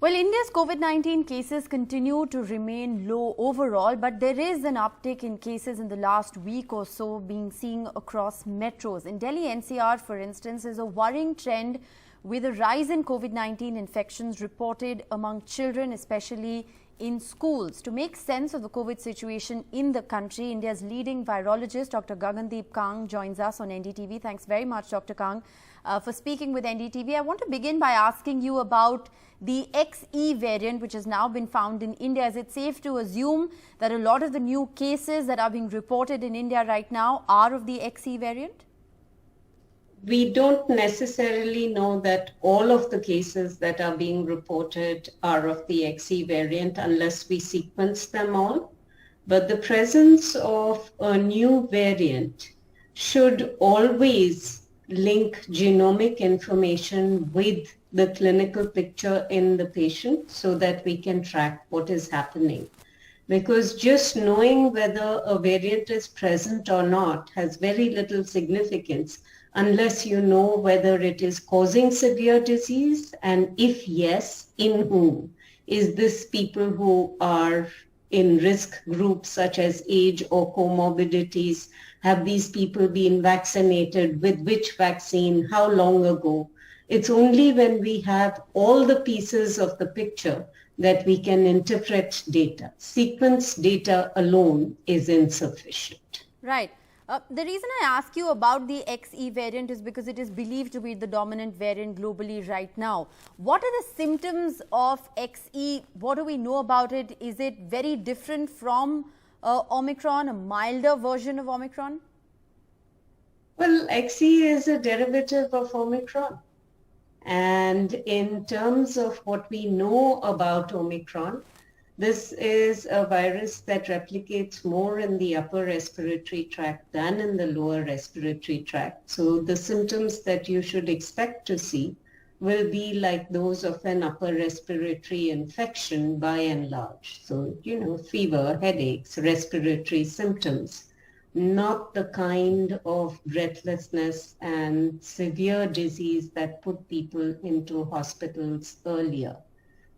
Well, India's COVID-19 cases continue to remain low overall, but there is an uptick in cases in the last week or so being seen across metros. In Delhi NCR, for instance, is a worrying trend with a rise in COVID-19 infections reported among children, especially in schools. To make sense of the COVID situation in the country, India's leading virologist, Dr Gagandeep Kang, joins us on NDTV. Thanks very much, Dr Kang, for speaking with NDTV. I want to begin by asking you about the XE variant, which has now been found in India. Is it safe to assume that a lot of the new cases that are being reported in India right now are of the XE variant? We don't necessarily know that all of the cases that are being reported are of the XE variant unless we sequence them all. But the presence of a new variant should always link genomic information with the clinical picture in the patient so that we can track what is happening. Because just knowing whether a variant is present or not has very little significance unless you know whether it is causing severe disease, and if yes, in whom. Is this people who are in risk groups such as age or comorbidities? Have these people been vaccinated? With which vaccine? How long ago? It's only when we have all the pieces of the picture that we can interpret data. Sequence data alone is insufficient. Right. The reason I ask you about the XE variant is because it is believed to be the dominant variant globally right now. What are the symptoms of XE? What do we know about it? Is it very different from Omicron, a milder version of Omicron? Well, XE is a derivative of Omicron. And in terms of what we know about Omicron, this is a virus that replicates more in the upper respiratory tract than in the lower respiratory tract. So the symptoms that you should expect to see will be like those of an upper respiratory infection by and large. So, fever, headaches, respiratory symptoms, not the kind of breathlessness and severe disease that put people into hospitals earlier.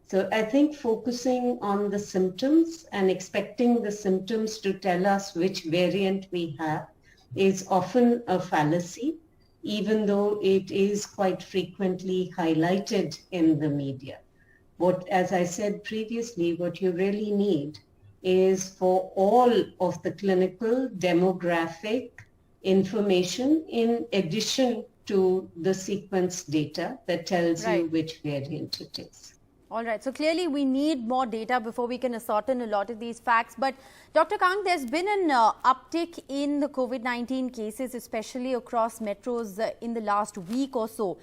So I think focusing on the symptoms and expecting the symptoms to tell us which variant we have is often a fallacy, even though it is quite frequently highlighted in the media. As I said previously, what you really need is for all of the clinical demographic information in addition to the sequence data that tells you which variant it is. All right. So clearly we need more data before we can ascertain a lot of these facts. But Dr. Kang, there's been an uptick in the COVID-19 cases, especially across metros in the last week or so.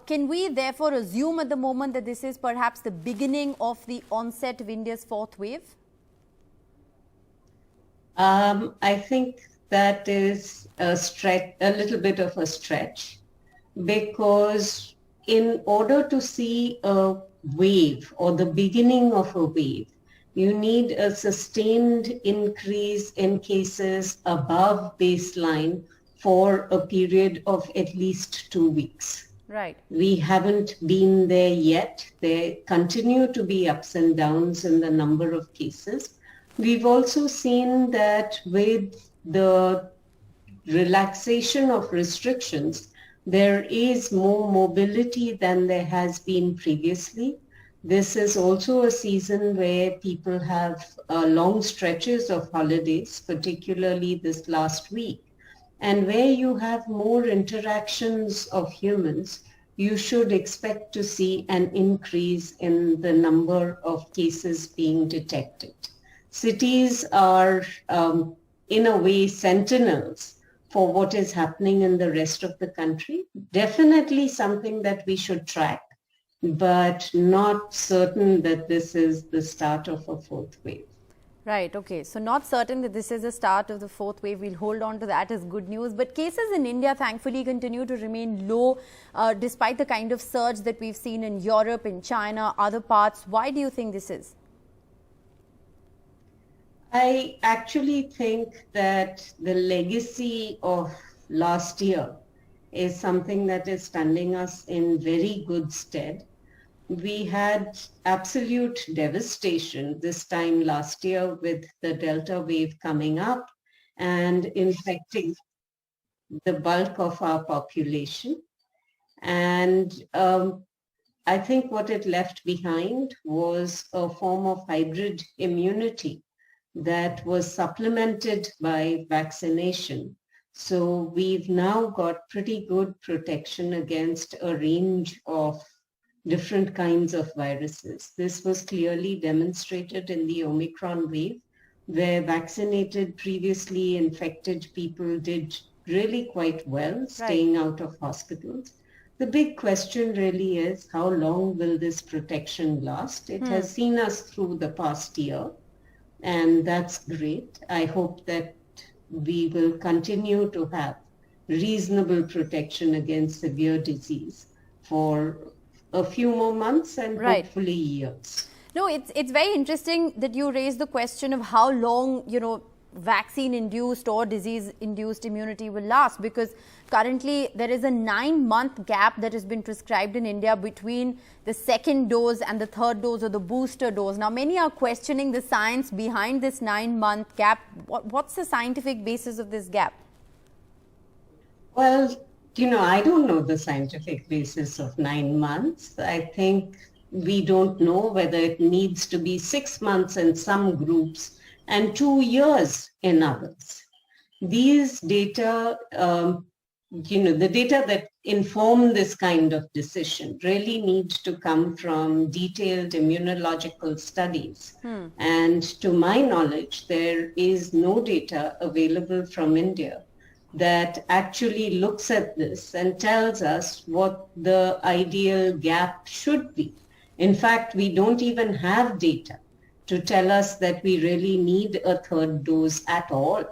Can we therefore assume at the moment that this is perhaps the beginning of the onset of India's fourth wave? I think that is a little bit of a stretch, because in order to see a wave or the beginning of a wave, you need a sustained increase in cases above baseline for a period of at least 2 weeks. Right. We haven't been there yet. There continue to be ups and downs in the number of cases. We've also seen that with the relaxation of restrictions, there is more mobility than there has been previously. This is also a season where people have long stretches of holidays, particularly this last week. And where you have more interactions of humans, you should expect to see an increase in the number of cases being detected. Cities are, in a way, sentinels for what is happening in the rest of the country. Definitely something that we should track, but not certain that this is the start of a fourth wave. Right. Okay. So not certain that this is the start of the fourth wave. We'll hold on to that as good news. But cases in India, thankfully, continue to remain low despite the kind of surge that we've seen in Europe, in China, other parts. Why do you think this is? I actually think that the legacy of last year is something that is standing us in very good stead. we had absolute devastation this time last year with the Delta wave coming up and infecting the bulk of our population. And I think what it left behind was a form of hybrid immunity that was supplemented by vaccination. So we've now got pretty good protection against a range of different kinds of viruses. This was clearly demonstrated in the Omicron wave, where vaccinated, previously infected people did really quite well, staying out of hospitals. The big question really is, how long will this protection last? It has seen us through the past year, and that's great. I hope that we will continue to have reasonable protection against severe disease for a few more months and hopefully years. No, it's very interesting that you raised the question of how long, vaccine-induced or disease-induced immunity will last, because currently there is a 9-month gap that has been prescribed in India between the second dose and the third dose or the booster dose. Now, many are questioning the science behind this 9-month gap. What's the scientific basis of this gap? Well, I don't know the scientific basis of 9 months. I think we don't know whether it needs to be 6 months in some groups and 2 years in others. These data, the data that inform this kind of decision really need to come from detailed immunological studies. And to my knowledge, there is no data available from India that actually looks at this and tells us what the ideal gap should be. In fact, we don't even have data to tell us that we really need a third dose at all.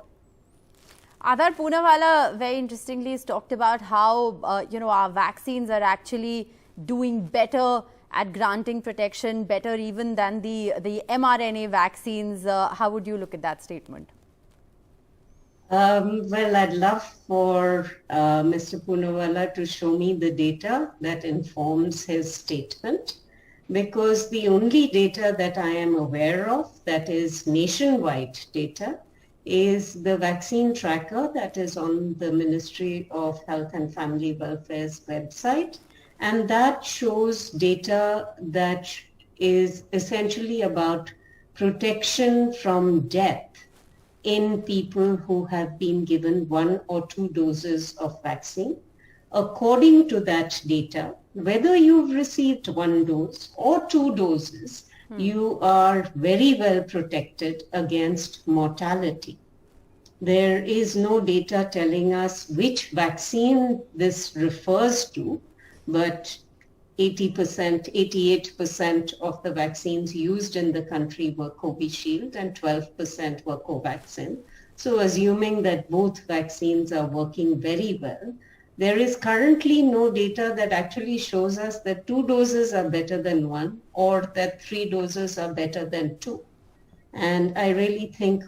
Adar Poonawalla very interestingly has talked about how, our vaccines are actually doing better at granting protection, better even than the mRNA vaccines. How would you look at that statement? Well, I'd love for Mr. Poonawalla to show me the data that informs his statement, because the only data that I am aware of that is nationwide data is the vaccine tracker that is on the Ministry of Health and Family Welfare's website. And that shows data that is essentially about protection from death in people who have been given 1 or 2 doses of vaccine. According to that data, whether you've received 1 dose or 2 doses, you are very well protected against mortality. There is no data telling us which vaccine this refers to, but 80%, 88% of the vaccines used in the country were Covishield and 12% were Covaxin. So assuming that both vaccines are working very well, there is currently no data that actually shows us that 2 doses are better than 1 or that 3 doses are better than 2. And I really think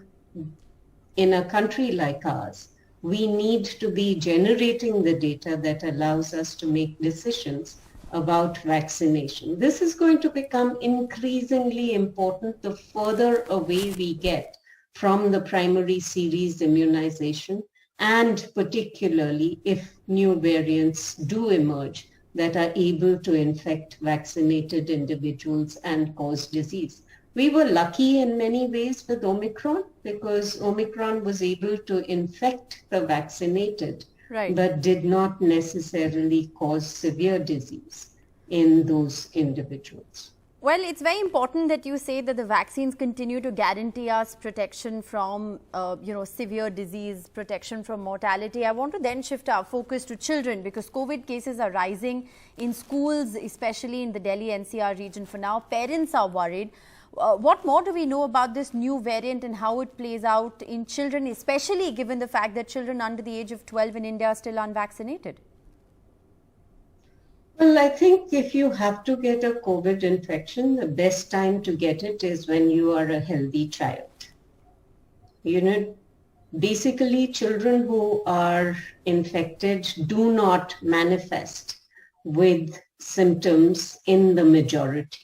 in a country like ours, we need to be generating the data that allows us to make decisions about vaccination. This is going to become increasingly important the further away we get from the primary series immunization, and particularly if new variants do emerge that are able to infect vaccinated individuals and cause disease. We were lucky in many ways with Omicron because Omicron was able to infect the vaccinated, but did not necessarily cause severe disease in those individuals. Well, it's very important that you say that the vaccines continue to guarantee us protection from, severe disease, protection from mortality. I want to then shift our focus to children because COVID cases are rising in schools, especially in the Delhi NCR region. For now, parents are worried. What more do we know about this new variant and how it plays out in children, especially given the fact that children under the age of 12 in India are still unvaccinated? Well, I think if you have to get a COVID infection, the best time to get it is when you are a healthy child. Basically, children who are infected do not manifest with symptoms in the majority.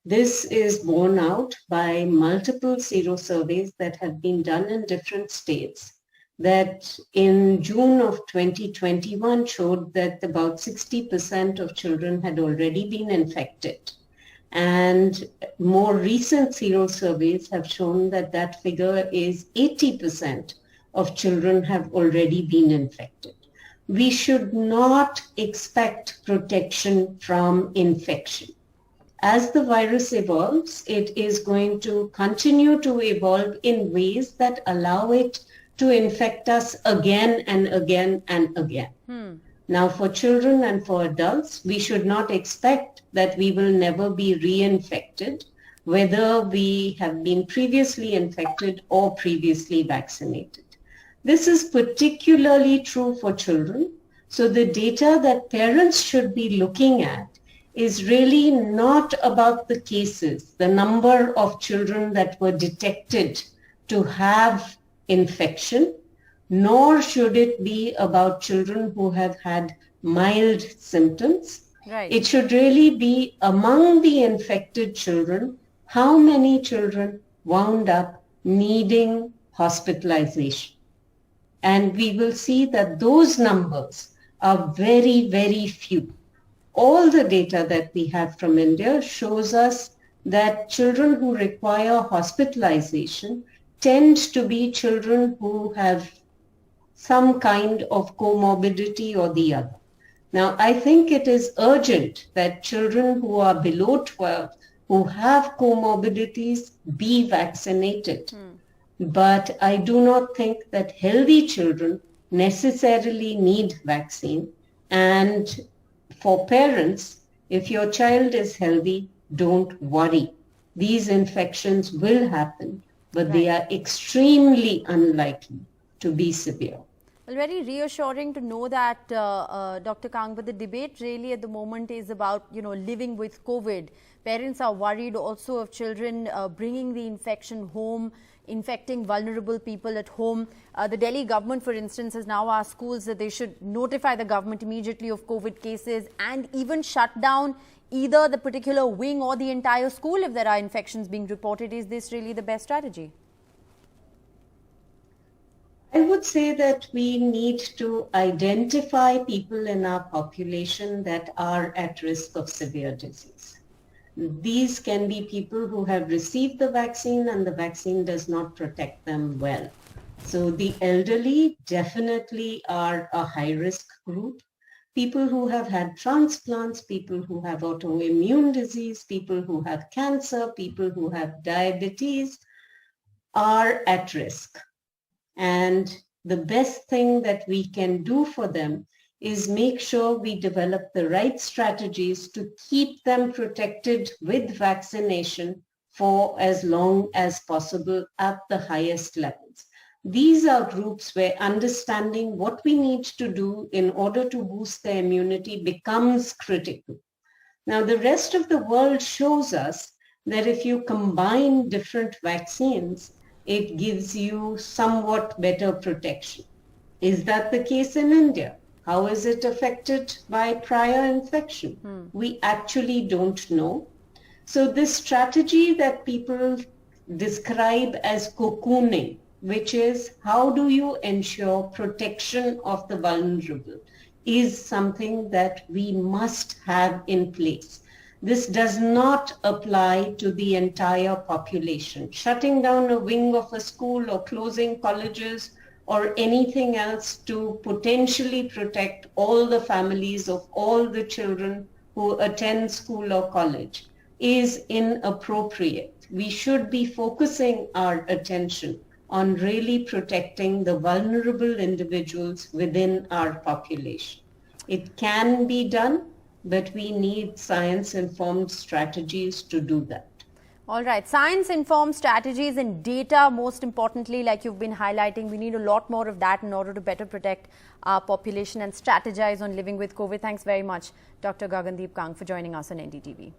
This is borne out by multiple sero-surveys that have been done in different states that in June of 2021 showed that about 60% of children had already been infected. And more recent sero-surveys have shown that that figure is 80% of children have already been infected. We should not expect protection from infection. As the virus evolves, it is going to continue to evolve in ways that allow it to infect us again and again and again. Now, for children and for adults, we should not expect that we will never be reinfected, whether we have been previously infected or previously vaccinated. This is particularly true for children. So the data that parents should be looking at is really not about the cases, the number of children that were detected to have infection, nor should it be about children who have had mild symptoms. Right. It should really be among the infected children, how many children wound up needing hospitalization. And we will see that those numbers are very, very few. All the data that we have from India shows us that children who require hospitalization tend to be children who have some kind of comorbidity or the other. Now, I think it is urgent that children who are below 12, who have comorbidities, be vaccinated. But I do not think that healthy children necessarily need vaccine. And for parents, if your child is healthy, don't worry. These infections will happen, but they are extremely unlikely to be severe. Well, very reassuring to know that, Dr. Kang, but the debate really at the moment is about, living with COVID. Parents are worried also of children bringing the infection home, infecting vulnerable people at home. The Delhi government, for instance, has now asked schools that they should notify the government immediately of COVID cases and even shut down either the particular wing or the entire school if there are infections being reported. Is this really the best strategy? I would say that we need to identify people in our population that are at risk of severe disease. These can be people who have received the vaccine and the vaccine does not protect them well. So the elderly definitely are a high-risk group. People who have had transplants, people who have autoimmune disease, people who have cancer, people who have diabetes are at risk. And the best thing that we can do for them is make sure we develop the right strategies to keep them protected with vaccination for as long as possible at the highest levels. These are groups where understanding what we need to do in order to boost their immunity becomes critical. Now, the rest of the world shows us that if you combine different vaccines, it gives you somewhat better protection. Is that the case in India? How is it affected by prior infection? We actually don't know. So this strategy that people describe as cocooning, which is how do you ensure protection of the vulnerable, is something that we must have in place. This does not apply to the entire population. Shutting down a wing of a school or closing colleges or anything else to potentially protect all the families of all the children who attend school or college is inappropriate. We should be focusing our attention on really protecting the vulnerable individuals within our population. It can be done, but we need science-informed strategies to do that. All right. Science-informed strategies and data, most importantly, like you've been highlighting, we need a lot more of that in order to better protect our population and strategize on living with COVID. Thanks very much, Dr. Gagandeep Kang, for joining us on NDTV.